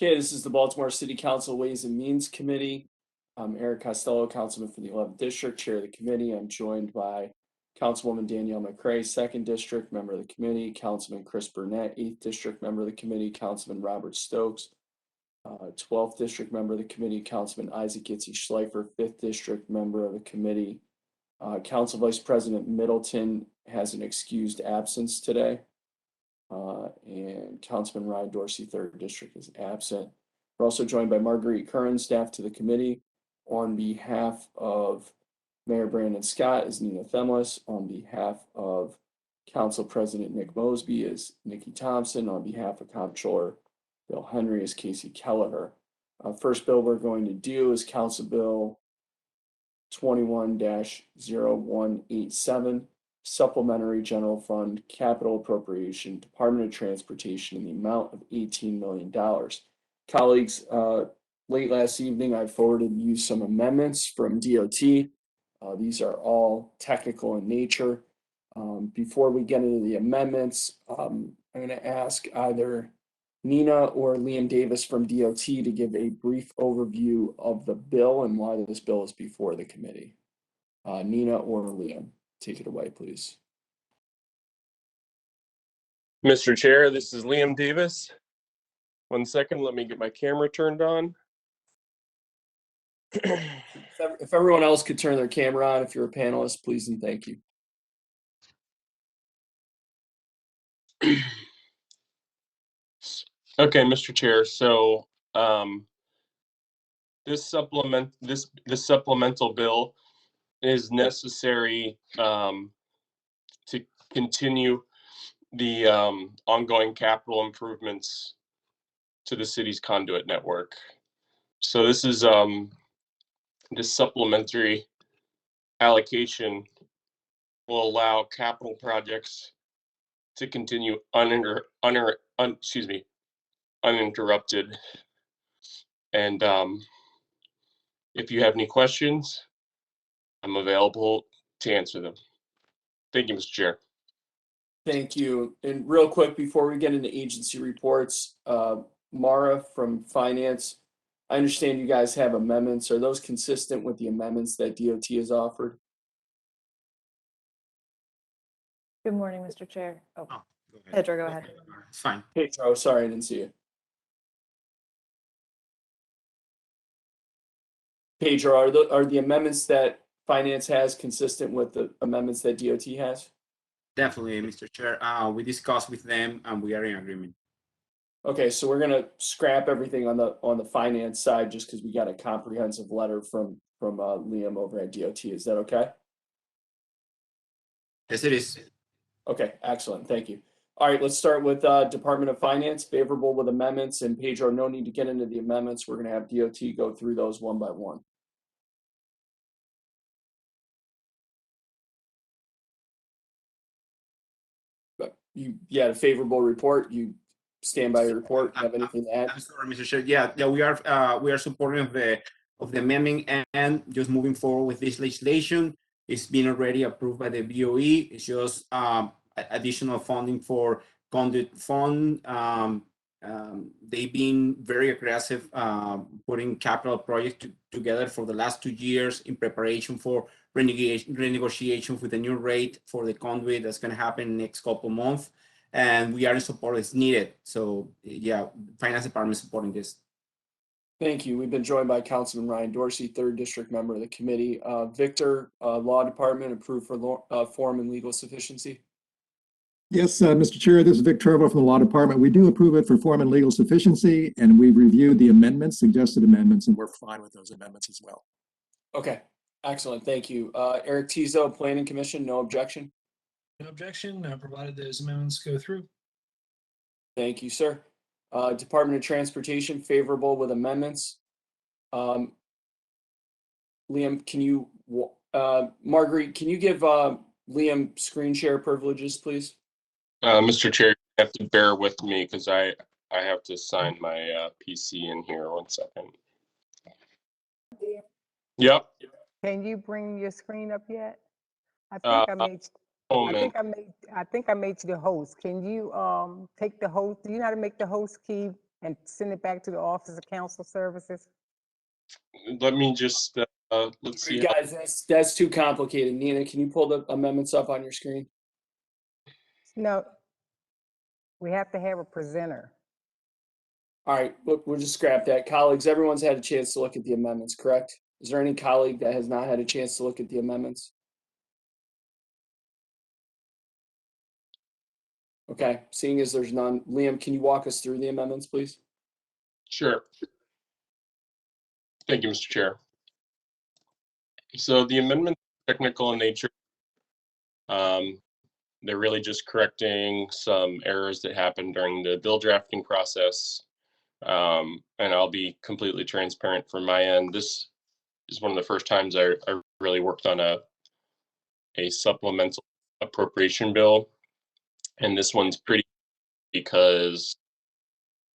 Okay, this is the Baltimore City Council Ways and Means Committee. I'm Eric Costello, Councilman for the 11th District, Chair of the committee. I'm joined by Councilwoman Danielle McCray, 2nd District, member of the committee, Councilman Chris Burnett, 8th District, member of the committee, Councilman Robert Stokes, 12th District, member of the committee, Councilman Isaac Gitzy Schleifer, 5th District, member of the committee. Council Vice President Middleton has an excused absence today. And Councilman Ryan Dorsey, 3rd District, is absent. We're also joined by Marguerite Curran, staff to the committee. On behalf of Mayor Brandon Scott is Nina Themlis. On behalf of Council President Nick Mosby is Nikki Thompson. On behalf of Comptroller Bill Henry is Casey Kelleher. First bill we're going to do is Council Bill 21-0187. Supplementary General Fund Capital Appropriation, Department of Transportation in the amount of $18 million. Colleagues, late last evening, I forwarded you some amendments from DOT. These are all technical in nature. Before we get into the amendments, I'm going to ask either Nina or Liam Davis from DOT to give a brief overview of the bill and why this bill is before the committee. Nina or Liam. Take it away, please. Mr. Chair, this is Liam Davis. 1 second, let me get my camera turned on. If everyone else could turn their camera on, if you're a panelist, please and thank you. Okay, Mr. Chair, so this supplemental bill is necessary to continue the ongoing capital improvements to the city's conduit network. So this is this supplementary allocation will allow capital projects to continue uninterrupted. And if you have any questions, I'm available to answer them. Thank you, Mr. Chair. Thank you. And real quick, before we get into agency reports, Mara from Finance, I understand you guys have amendments. Are those consistent with the amendments that DOT has offered? Good morning, Mr. Chair. Oh, go ahead. Pedro, go ahead. It's fine. Pedro, sorry, I didn't see you. Pedro, are the amendments that Finance has consistent with the amendments that DOT has? Definitely, Mr. Chair. We discussed with them and we are in agreement. Okay, so we're gonna scrap everything on the finance side just because we got a comprehensive letter from Liam over at DOT. Is that okay? Yes, it is. Okay, excellent. Thank you. All right, let's start with Department of Finance, favorable with amendments. And Pedro, no need to get into the amendments. We're going to have DOT go through those one by one. But you had a favorable report. You stand by your report. Have anything to add? I'm sorry, Mr. Chair. Yeah, we are supporting of the amendment and just moving forward with this legislation. It's been already approved by the BOE. It's just additional funding for conduit fund. They've been very aggressive putting capital projects together for the last 2 years in preparation for renegotiation with the new rate for the conduit that's going to happen in the next couple of months. And we are in support as needed. So yeah, Finance Department is supporting this. Thank you. We've been joined by Councilman Ryan Dorsey, 3rd District member of the committee. Victor, Law Department, approved for form and legal sufficiency. Yes, Mr. Chair, this is Vic Trevo from the Law Department. We do approve it for form and legal sufficiency, and we've reviewed the amendments, suggested amendments, and we're fine with those amendments as well. Okay, excellent. Thank you. Eric Tizo, Planning Commission, no objection? No objection, provided those amendments go through. Thank you, sir. Department of Transportation, favorable with amendments. Liam, can you, Marguerite, can you give Liam screen share privileges, please? Mr. Chair, you have to bear with me because I have to sign my PC in here. 1 second. Yep. Can you bring your screen up yet? I think I made you the host. Can you take the host? Do you know how to make the host key and send it back to the Office of Council Services? Let me just, let's see. Guys, that's too complicated. Nina, can you pull the amendments up on your screen? No, we have to have a presenter. All right, we'll just scrap that. Colleagues, everyone's had a chance to look at the amendments, correct? Is there any colleague that has not had a chance to look at the amendments? Okay, seeing as there's none, Liam, can you walk us through the amendments, please? Sure. Thank you, Mr. Chair. So the amendment is technical in nature. They're really just correcting some errors that happened during the bill drafting process. And I'll be completely transparent from my end. This is one of the first times I really worked on a supplemental appropriation bill. And this one's pretty because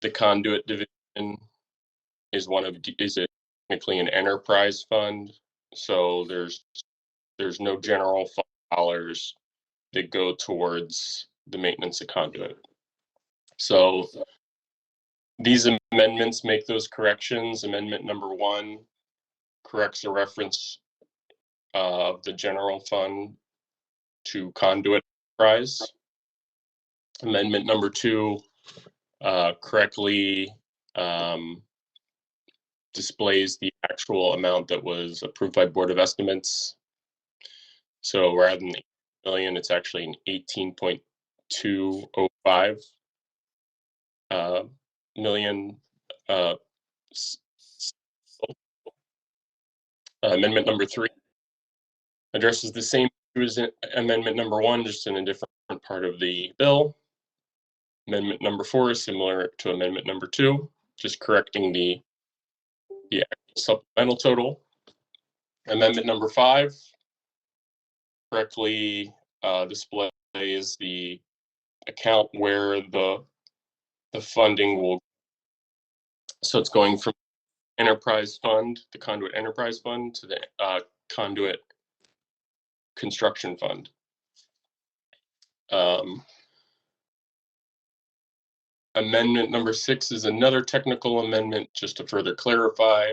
the conduit division is technically an enterprise fund. So there's no general fund dollars that go towards the maintenance of conduit. So these amendments make those corrections. Amendment number 1 corrects a reference of the general fund to conduit enterprise. Amendment number 2 correctly displays the actual amount that was approved by Board of Estimates. So rather than 8 million, it's actually an 18.205 million. Amendment number 3 addresses the same issue as amendment number 1, just in a different part of the bill. Amendment number 4 is similar to amendment number 2, just correcting the supplemental total. Amendment number 5 correctly displays the account where the funding will. So it's going from enterprise fund, the conduit enterprise fund, to the conduit construction fund. Amendment number 6 is another technical amendment just to further clarify.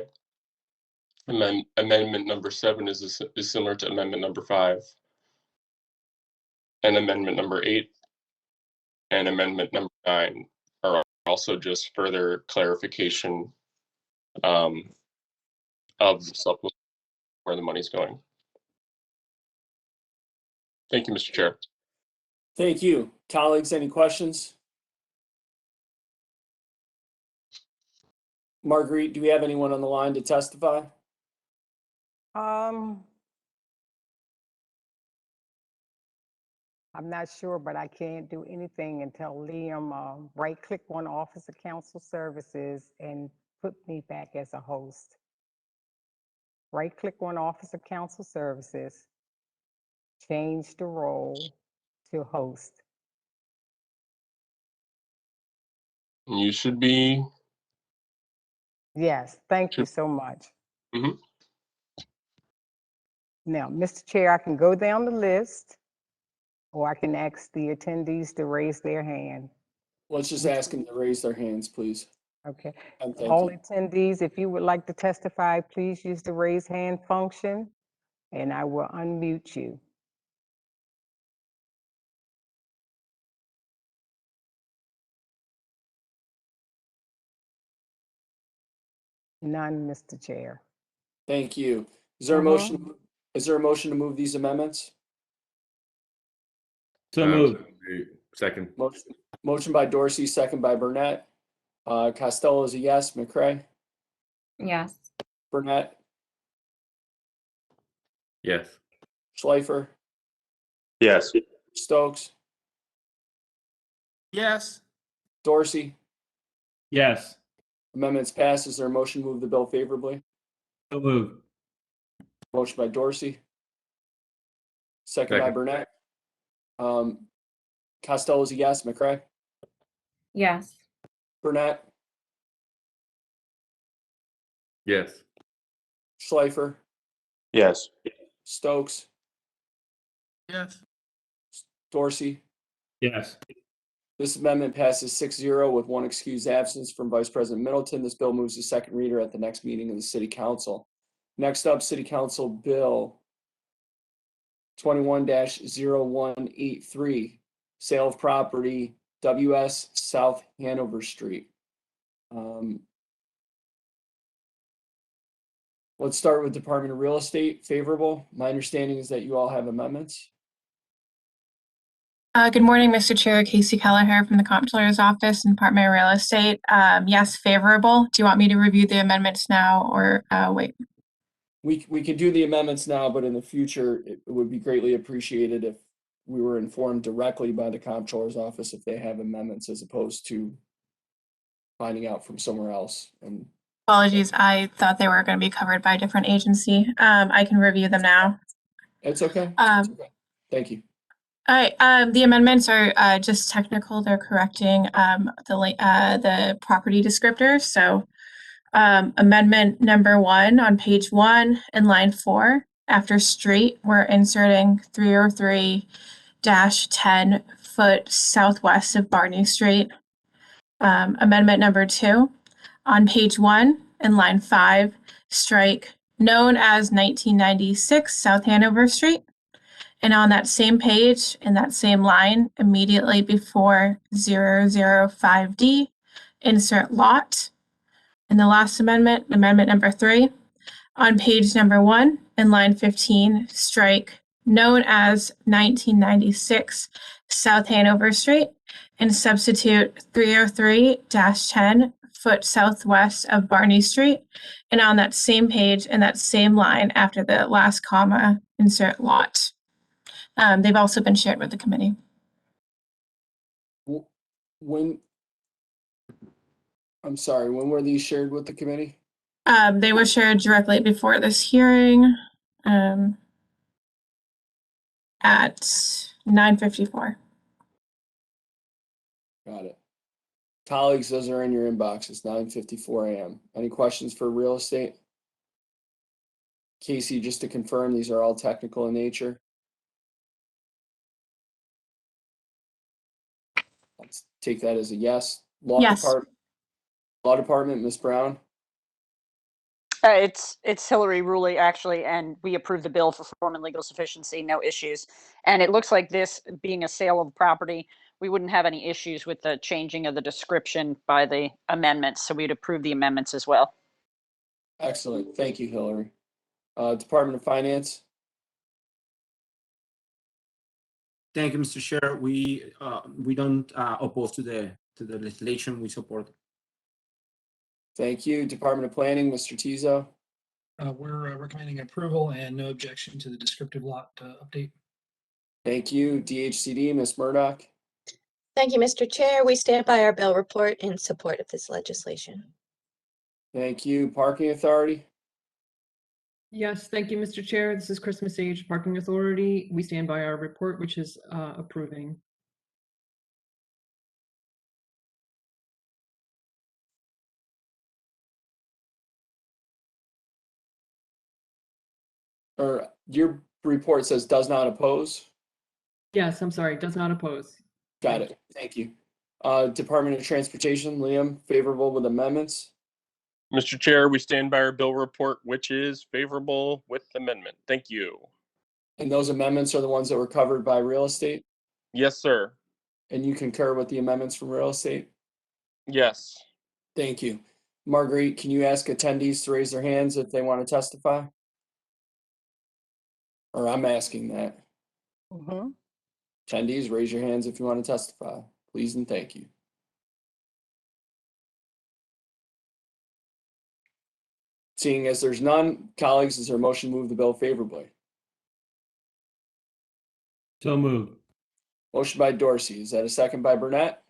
Amendment number 7 is similar to amendment number 5. And amendment number 8 and amendment number 9 are also just further clarification of the supplement where the money's going. Thank you, Mr. Chair. Thank you. Colleagues, any questions? Marguerite, do we have anyone on the line to testify? I'm not sure, but I can't do anything until Liam right-click on Office of Council Services and put me back as a host. Right-click on Office of Council Services, change the role to host. You should be. Yes, thank you so much. Mhm. Now, Mr. Chair, I can go down the list, or I can ask the attendees to raise their hand. Let's just ask them to raise their hands, please. Okay. And thank All you. attendees, if you would like to testify, please use the raise hand function, and I will unmute you. None, Mr. Chair. Thank you. Is there a motion? Is there a motion to move these amendments? So moved. Second. Motion by Dorsey, second by Burnett. Costello is a yes. McCray? Yes. Burnett? Yes. Schleifer? Yes. Stokes? Yes. Dorsey? Yes. Amendments passed. Is there a motion to move the bill favorably? So moved. Motion by Dorsey. Second by Second. Burnett. Costello is a yes. McCray? Yes. Burnett? Yes. Schleifer? Yes. Stokes? Yes. Dorsey? Yes. This amendment passes 6-0 with one excused absence from Vice President Middleton. This bill moves to second reader at the next meeting of the City Council. Next up, City Council Bill 21-0183, sale of property, WS South Hanover Street. Let's start with Department of Real Estate, favorable. My understanding is that you all have amendments. Good morning, Mr. Chair. Casey Kelleher from the Comptroller's Office and Department of Real Estate. Yes, favorable. Do you want me to review the amendments now or wait? We can do the amendments now, but in the future, it would be greatly appreciated if we were informed directly by the Comptroller's Office if they have amendments as opposed to finding out from somewhere else. And Apologies, I thought they were going to be covered by a different agency. I can review them now. it's okay. It's okay. Thank you. All right, the amendments are just technical. They're correcting the property descriptors. So amendment number 1 on page 1 in line 4, after street, we're inserting 303-10 foot southwest of Barney Street. Amendment number 2 on page 1 in line 5, strike known as 1996 South Hanover Street. And on that same page, in that same line, immediately before 005D, insert lot. And the last amendment, amendment number 3, on page number 1, in line 15, strike known as 1996 South Hanover Street, and substitute 303-10 foot southwest of Barney Street. And on that same page, in that same line, after the last comma, insert lot. They've also been shared with the committee. When were these shared with the committee? They were shared directly before this hearing at 9:54. Got it. Colleagues, those are in your inbox. It's 9:54 a.m. Any questions for real estate? Casey, just to confirm, these are all technical in nature. Let's take that as a yes. Yes. Law Department, Ms. Brown. It's Hillary Ruley, actually, and we approved the bill for form and legal sufficiency, no issues. And it looks like this being a sale of property, we wouldn't have any issues with the changing of the description by the amendments, so we'd approve the amendments as well. Excellent. Thank you, Hillary. Department of Finance. Thank you, Mr. Chair. We don't oppose to the legislation. We support. Thank you. Department of Planning, Mr. Tizo. We're recommending approval and no objection to the descriptive lot update. Thank you. DHCD, Ms. Murdoch. Thank you, Mr. Chair. We stand by our bill report in support of this legislation. Thank you. Parking Authority. Yes, thank you, Mr. Chair. This is Christmas Age Parking Authority. We stand by our report, which is approving. Or your report says does not oppose. Yes, I'm sorry, does not oppose. Got it. Thank you. Department of Transportation, Liam, favorable with amendments. Mr. Chair, we stand by our bill report, which is favorable with amendment. Thank you. And those amendments are the ones that were covered by real estate? Yes, sir. And you concur with the amendments from real estate? Yes. Thank you. Marguerite, can you ask attendees to raise their hands if they want to testify? Or I'm asking that. Attendees, raise your hands if you want to testify, please and thank you. Seeing as there's none, colleagues, is there a motion to move the bill favorably? So moved. Motion by Dorsey. Is that a second by Burnett?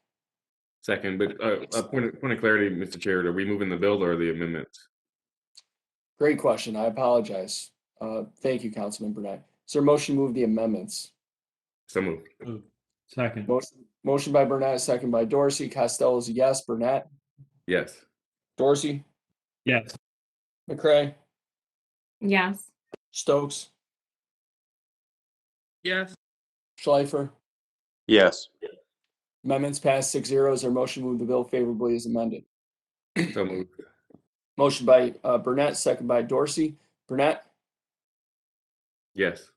Second, but a point of clarity, Mr. Chair, are we moving the bill or the amendments? Great question. I apologize. Thank you, Councilman Burnett. Is there a motion to move the amendments? So moved. Second. Motion by Burnett, second by Dorsey. Costello is a yes. Burnett? Yes. Dorsey? Yes. McCray? Yes. Stokes? Yes. Schleifer? Yes. Amendments passed 6-0. Is there a motion to move the bill favorably as amended? So moved. Motion by Burnett, second by Dorsey. Burnett, Yes.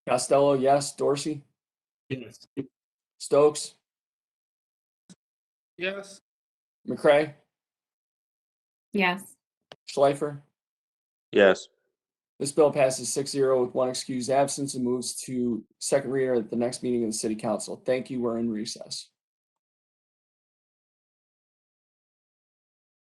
Costello, yes. Dorsey, Yes. Stokes, Yes. McCray, Yes. Schleifer. Yes. This bill passes 6-0 with one excused absence and moves to second reader at the next meeting of the City Council. Thank you. We're in recess.